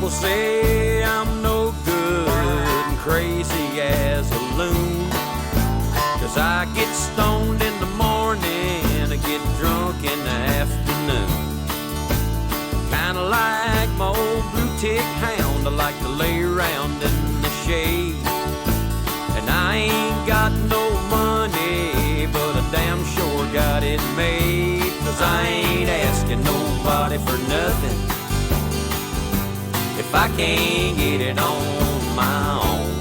People say I'm no good and crazy as a loon, 'cause I get stoned in the morning and I get drunk in the afternoon. Kinda like my old blue tick hound, I like to lay around in the shade. And I ain't got no money, but I damn sure got it made. 'Cause I ain't asking nobody for nothing if I can't get it on my own.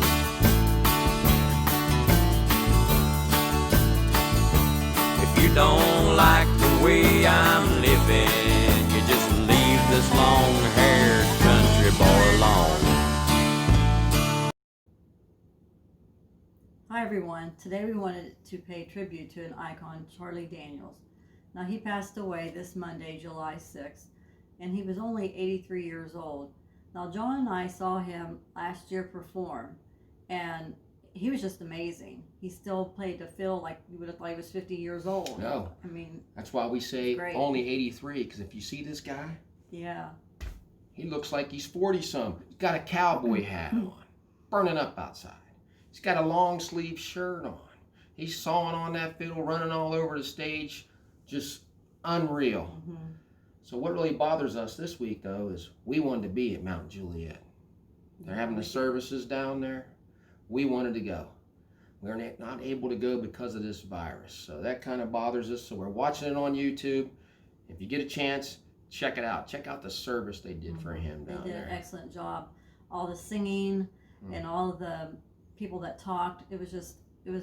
If you don't like the way I'm living, you just leave this long-haired country boy alone. Hi everyone, today we wanted to pay tribute to an icon, Charlie Daniels. Now he passed away this Monday, July 6th, and he was only 83 years old. Now John and I saw him last year perform, and he was just amazing. He still played the fiddle like you would have thought he was 50 years old. No. I mean, that's why we say only 83, because if you see this guy, yeah, he looks like he's 40-some. He's got a cowboy hat on, burning up outside. He's got a long sleeve shirt on. He's sawing on that fiddle, running all over the stage, just unreal. Mm-hmm. So what really bothers us this week, though, is we wanted to be at Mount Juliet. They're having the services down there. We wanted to go. We're not able to go because of this virus. So that kind of bothers us. So we're watching it on YouTube. If you get a chance, check it out. Check out the service they did for him down there. They did an excellent job. All the singing and all of the people that talked, it was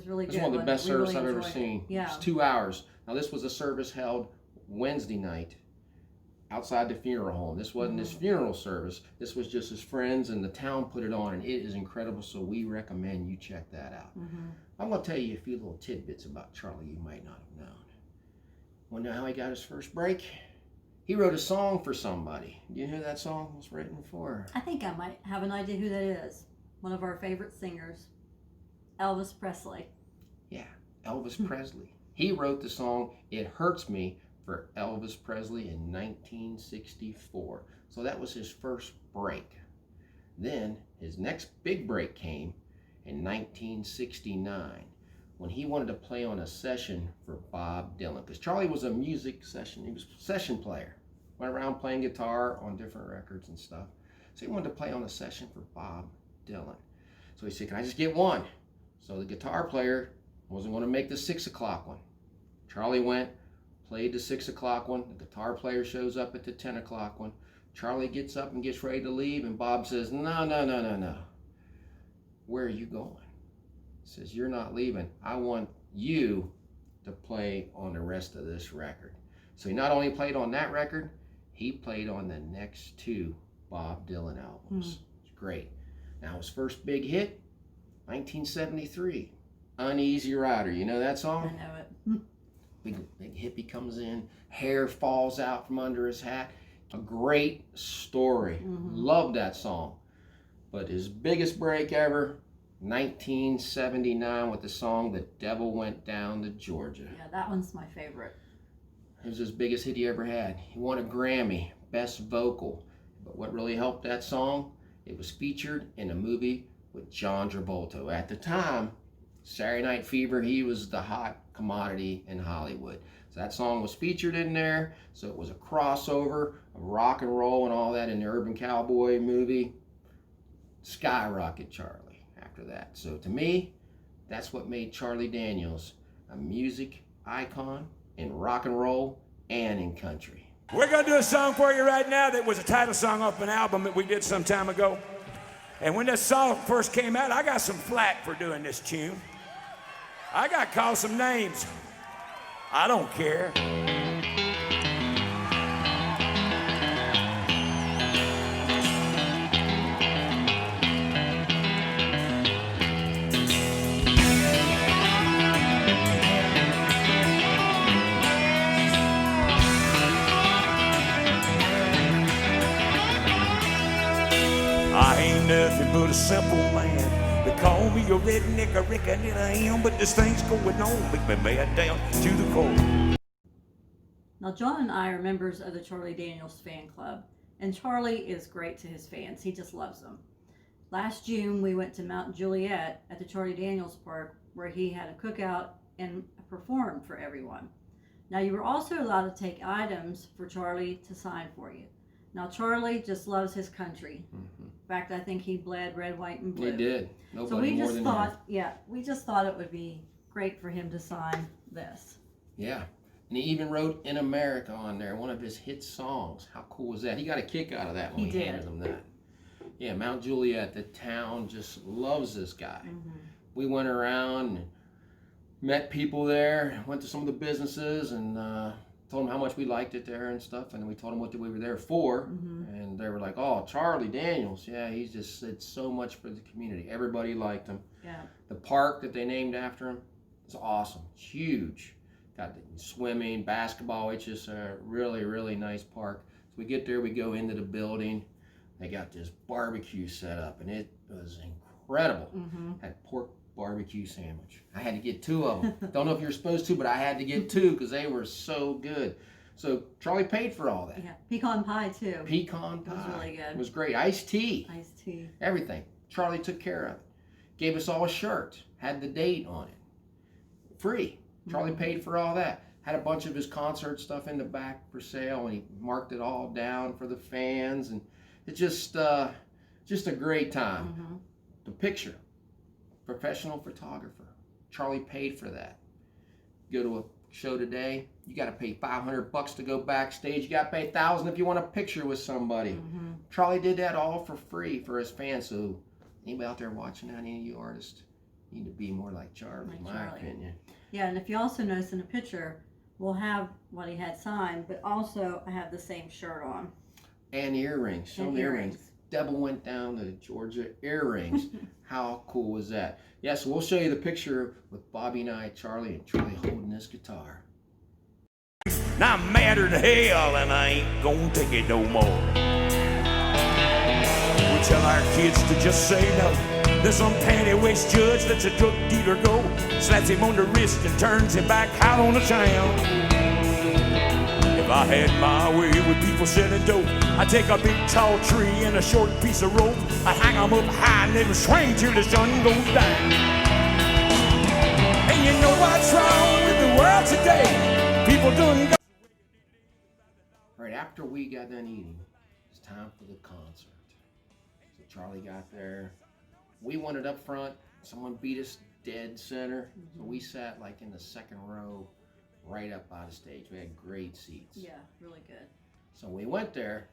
really good. It's one of the best service I've ever enjoyed seen. Yeah. It's 2 hours. Now this was a service held Wednesday night outside the funeral home. This wasn't his funeral service. This was just his friends, and the town put it on, and it is incredible, so we recommend you check that out. I'm going to tell you a few little tidbits about Charlie you might not have known. Want to know how he got his first break? He wrote a song for somebody. Do you know who that song was written for? I think I might have an idea who that is. One of our favorite singers, Elvis Presley. Yeah, Elvis Presley. He wrote the song It Hurts Me for Elvis Presley in 1964. So that was his first break. Then his next big break came in 1969 when he wanted to play on a session for Bob Dylan. Because Charlie was a music session, he was a session player. Went around playing guitar on different records and stuff. So he wanted to play on a session for Bob Dylan. So he said, can I just get one? So the guitar player wasn't going to make the 6 o'clock one. Charlie went, played the 6 o'clock one. The guitar player shows up at the 10 o'clock one. Charlie gets up and gets ready to leave, and Bob says, no. Where are you going? He says, you're not leaving. I want you to play on the rest of this record. So he not only played on that record, he played on the next 2 Bob Dylan albums. It's great. Now his first big hit, 1973, Uneasy Rider. You know that song? I know it. Big hippie comes in, hair falls out from under his hat. A great story. Love that song. But his biggest break ever, 1979, with the song The Devil Went Down to Georgia. Yeah, that one's my favorite. It was his biggest hit he ever had. He won a Grammy, Best Vocal. But what really helped that song, it was featured in a movie with John Travolta. At the time, Saturday Night Fever, he was the hot commodity in Hollywood. So that song was featured in there, so it was a crossover of rock and roll and all that in the Urban Cowboy movie. Skyrocket Charlie after that. So to me, that's what made Charlie Daniels a music icon in rock and roll and in country. We're going to do a song for you right now that was a title song off an album that we did some time ago. And when this song first came out, I got some flack for doing this tune. I got called some names. I don't care. I ain't nothing but a simple man. They call me a redneck, I reckon that I am, but this thing's going on, make me mad down to the core. Now John and I are members of the Charlie Daniels fan club, And Charlie is great to his fans. He just loves them. Last June, we went to Mount Juliet at the Charlie Daniels Park, where he had a cookout and performed for everyone. Now, you were also allowed to take items for Charlie to sign for you. Now, Charlie just loves his country. In fact, I think he bled red, white, and blue. He did. Nobody so we more just than thought, him. yeah, we just thought it would be great for him to sign this. Yeah. And he even wrote "In America" on there, one of his hit songs. How cool was that? He got a kick out of that when we handed him that. Yeah, Mount Juliet, the town just loves this guy. We went around and met people there, went to some of the businesses, and told them how much we liked it there and stuff. And then we told them what we were there for. And they were like, "Oh, Charlie Daniels. Yeah, he's just did so much for the community." Everybody liked him. Yeah. The park that they named after him is awesome. It's huge. Got the swimming, basketball. It's just a really, really nice park. So we get there, we go into the building. They got this barbecue set up, and it was incredible. Had pork barbecue sandwich. I had to get 2 of them. Don't know if you're supposed to, but I had to get 2 because they were so good. So Charlie paid for all that. Yeah, pecan pie too. Pecan pie. It was really good. It was great. Iced tea. Iced tea. Everything. Charlie took care of it. Gave us all a shirt. Had the date on it. Free. Charlie paid for all that. Had a bunch of his concert stuff in the back for sale, and he marked it all down for the fans, and it's just a great time. The picture, professional photographer. Charlie paid for that. Go to a show today, you got to pay $500 to go backstage. You got to pay $1,000 if you want a picture with somebody. Charlie did that all for free for his fans. So anybody out there watching that, any of you artists, need to be more like Charlie, in my opinion. Yeah, and if you also notice in the picture, we'll have what he had signed, but also I have the same shirt on. And earrings. Show them earrings. Devil went down to Georgia earrings. How cool was that? Yeah, so we'll show you the picture with Bobby and I, Charlie, and Charlie holding this guitar. Now I'm madder than hell, and I ain't gonna take it no more. We tell our kids to just say no. There's some panty-waist judge lets a drug dealer go, slaps him on the wrist and turns him back out on the town. If I had my way with people selling dope, I'd take a big tall tree and a short piece of rope. I'd hang them up high and let them swing till the sun goes down. And you know what's wrong with the world today? People doing good. Right after we got done eating, it's time for the concert. So Charlie got there. We wanted up front. Someone beat us dead center. So we sat like in the second row, right up by the stage. We had great seats. Yeah, really good. So we went there.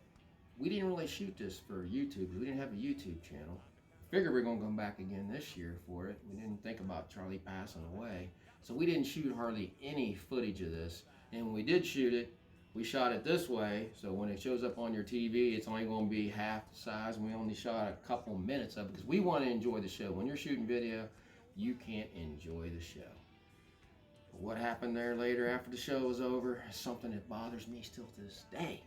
We didn't really shoot this for YouTube because we didn't have a YouTube channel. Figured we were going to come back again this year for it. We didn't think about Charlie passing away. So we didn't shoot hardly any footage of this. And when we did shoot it, we shot it this way. So when it shows up on your TV, it's only going to be half the size. And we only shot a couple minutes of it because we want to enjoy the show. When you're shooting video, you can't enjoy the show. But what happened there later after the show was over is something that bothers me still to this day.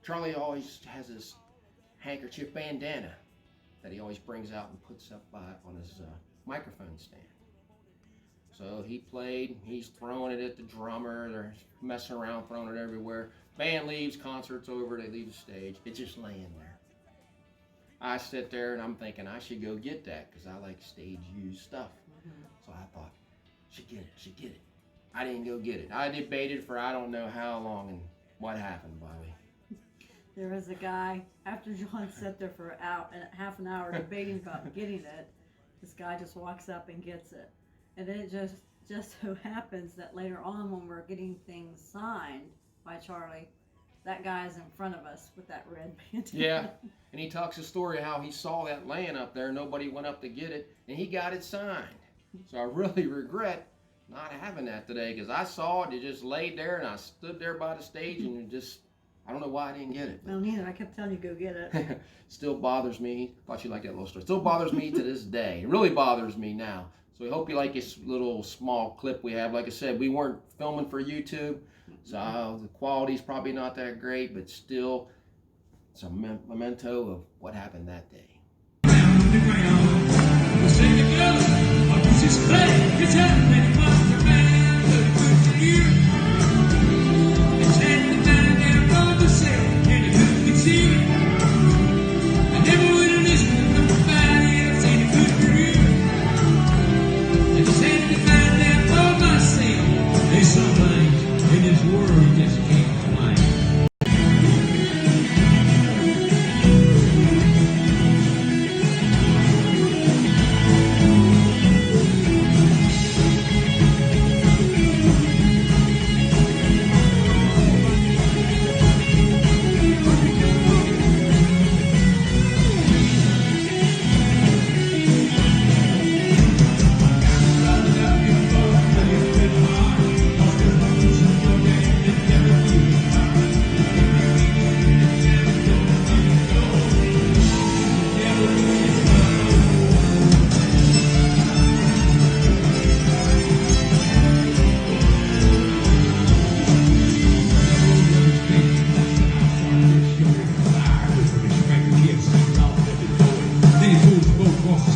Charlie always has this handkerchief bandana that he always brings out and puts up on his microphone stand. So he played, he's throwing it at the drummer, they're messing around, throwing it everywhere. Band leaves, concert's over, they leave the stage, it's just laying there. I sit there and I'm thinking I should go get that because I like stage used stuff. So I thought, should get it. I didn't go get it. I debated for I don't know how long, and what happened, Bobby? There was a guy, after John sat there for half an hour debating about getting it, this guy just walks up and gets it. And then it just so happens that later on when we're getting things signed by Charlie, that guy's in front of us with that red bandana. Yeah, and he talks a story how he saw that laying up there, nobody went up to get it, and he got it signed. So I really regret not having that today because I saw it, it just laid there, and I stood there by the stage, and it just, I don't know why I didn't get it. No, neither. I kept telling you go get it. Still bothers me. Thought you liked that little story. Still bothers me to this day. It really bothers me now. So we hope you like this little small clip we have. Like I said, we weren't filming for YouTube, so the quality's probably not that great, but still, it's a memento of what happened that day.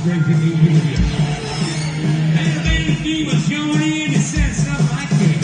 It's great to meet you. And the baby was Johnny, and it said something like this.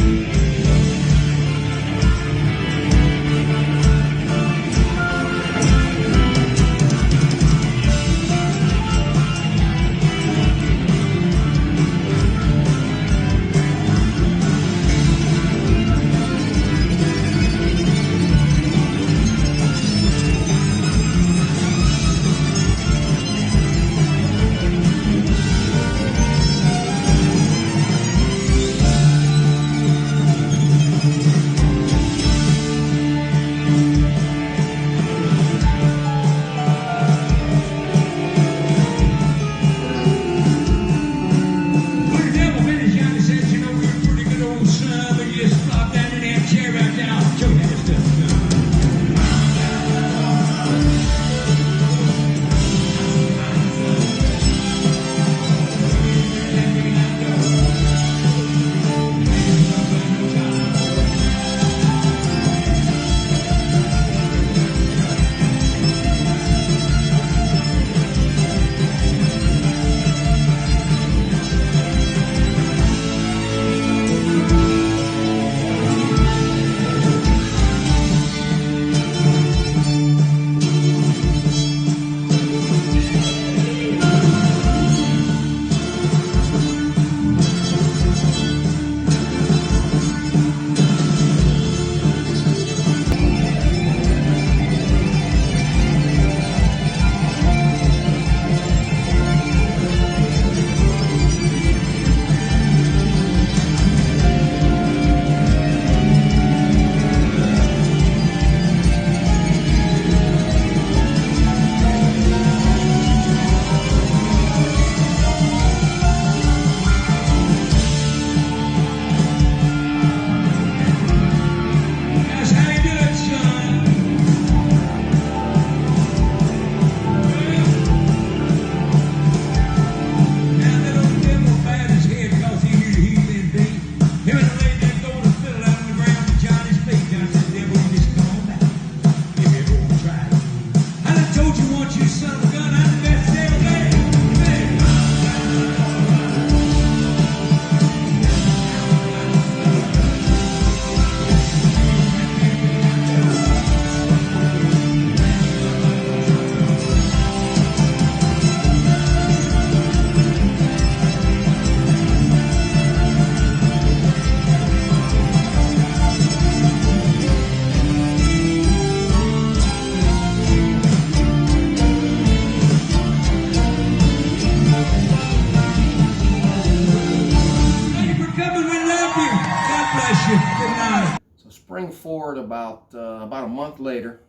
So spring forward about a month later,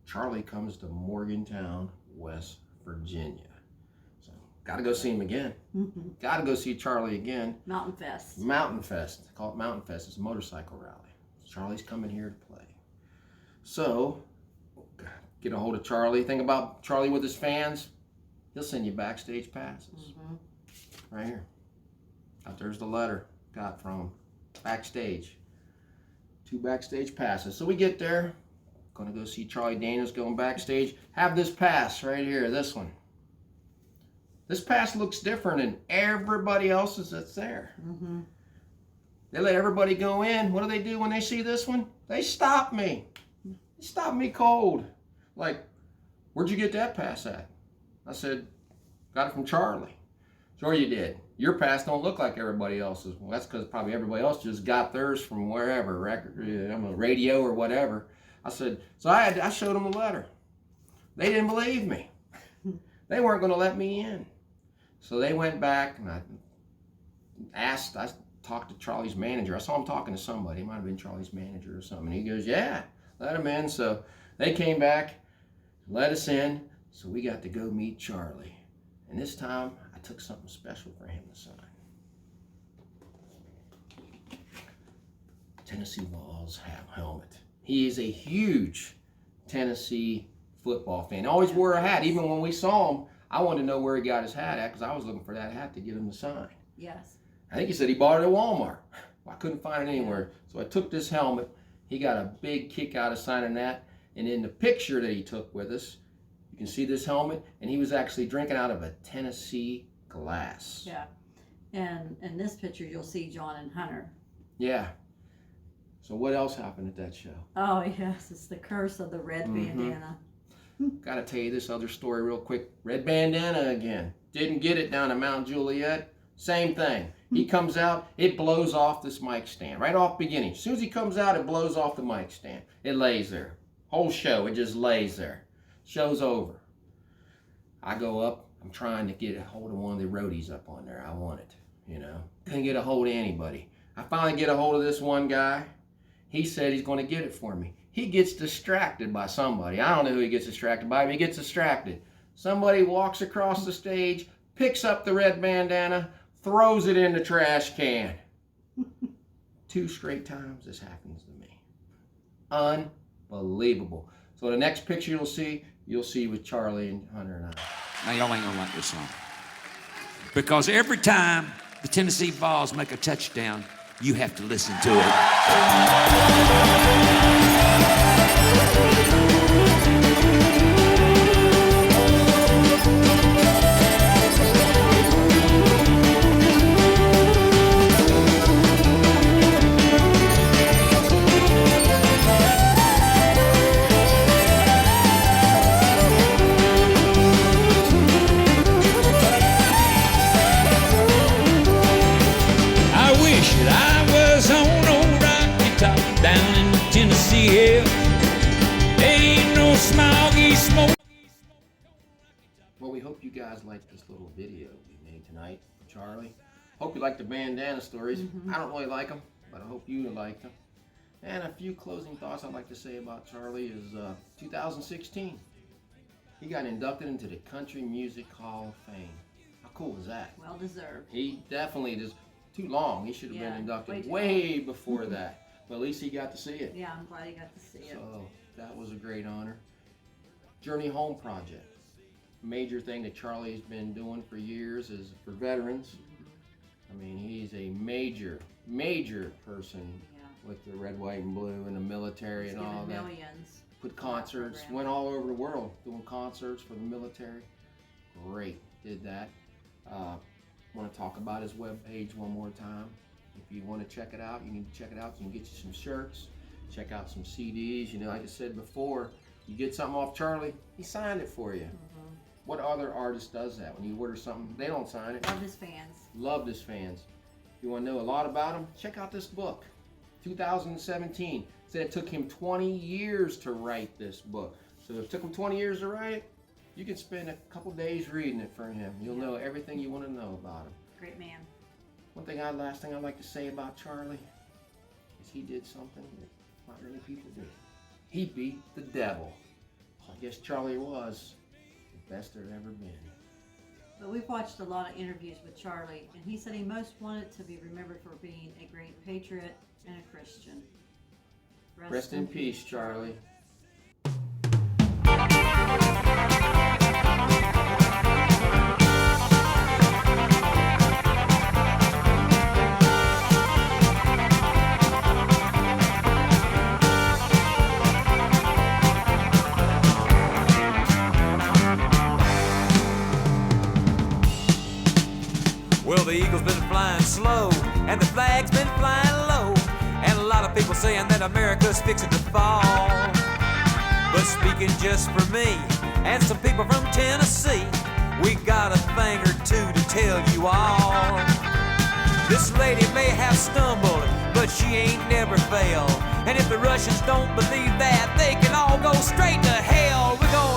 Charlie comes to Morgantown, West Virginia. So got to go see him again. Mm-hmm. Got to go see Charlie again. Mountain Fest. Mountain Fest. They call it Mountain Fest. It's a motorcycle rally. Charlie's coming here to play. So get a hold of Charlie. Think about Charlie with his fans. He'll send you backstage passes. Mm-hmm. Right here. Out there's the letter got from Backstage. 2 backstage passes. So we get there. Gonna go see Charlie Daniels going backstage. Have this pass right here, this one. This pass looks different than everybody else's that's there. Mm-hmm. They let everybody go in. What do they do when they see this one? They stop me. They stop me cold. Like, where'd you get that pass at? I said, got it from Charlie. Sure you did. Your pass don't look like everybody else's. Well, that's because probably everybody else just got theirs from wherever, radio or whatever. I said, so I showed them the letter. They didn't believe me. They weren't going to let me in. So they went back and I talked to Charlie's manager. I saw him talking to somebody. It might have been Charlie's manager or something. He goes, yeah, let him in. So they came back, let us in. So we got to go meet Charlie. And this time I took something special for him to sign. Tennessee Vols helmet. He is a huge Tennessee football fan. He always wore a hat. Even when we saw him, I wanted to know where he got his hat at because I was looking for that hat to get him to sign. Yes. I think he said he bought it at Walmart. Well, I couldn't find it anywhere. So I took this helmet. He got a big kick out of signing that. And in the picture that he took with us, you can see this helmet, and he was actually drinking out of a Tennessee glass. Yeah. And in this picture, you'll see John and Hunter. Yeah. So what else happened at that show? Oh, yes. It's the curse of the red bandana. Got to tell you this other story real quick. Red bandana again. Didn't get it down at Mount Juliet. Same thing. He comes out, it blows off this mic stand. Right off beginning. As soon as he comes out, it blows off the mic stand. It lays there. Whole show, it just lays there. Show's over. I go up. I'm trying to get a hold of one of the roadies up on there. I want it, you know. Couldn't get a hold of anybody. I finally get a hold of this one guy. He said he's going to get it for me. He gets distracted by somebody. I don't know who he gets distracted by, but he gets distracted. Somebody walks across the stage, picks up the red bandana, throws it in the trash can. 2 straight times this happens to me. Unbelievable. So the next picture you'll see with Charlie and Hunter and I. Now, y'all ain't gonna like this song. Because every time the Tennessee Vols make a touchdown, you have to listen to it. Well, we hope you guys liked this little video we made tonight, Charlie. Hope you like the bandana stories. I don't really like them, but I hope you like them. And a few closing thoughts I'd like to say about Charlie is 2016. He got inducted into the Country Music Hall of Fame. How cool is that? Well deserved. He definitely is too long. He should have been inducted way before that. But at least he got to see it. Yeah, I'm glad he got to see it. So that was a great honor. Journey Home Project. Major thing that Charlie's been doing for years is for veterans. I mean, he's a major person with the red, white, and blue and the military and all that. Millions. Put concerts, went all over the world doing concerts for the military. Great, did that. Want to talk about his webpage one more time. If you want to check it out, you need to check it out. You can get you some shirts, check out some CDs. You know, like I said before, you get something off Charlie, he signed it for you. What other artist does that? When you order something, they don't sign it. Loved his fans. Loved his fans. If you want to know a lot about him, check out this book. 2017. Said it took him 20 years to write this book. So if it took him 20 years to write it, you can spend a couple days reading it for him. You'll know everything you want to know about him. Great man. Last thing I'd like to say about Charlie is he did something that not many people did. He beat the devil. So I guess Charlie was the best there ever been. But we've watched a lot of interviews with Charlie, and he said he most wanted to be remembered for being a great patriot and a Christian. Rest in peace, Charlie. Well, the eagle's been flying slow, and the flag's been flying low, and a lot of people saying that America's fixing to fall. But speaking just for me, and some people from Tennessee, we got a thing or two to tell you all. This lady may have stumbled, but she ain't never failed. And if the Russians don't believe that, they can all go straight to hell. We're gonna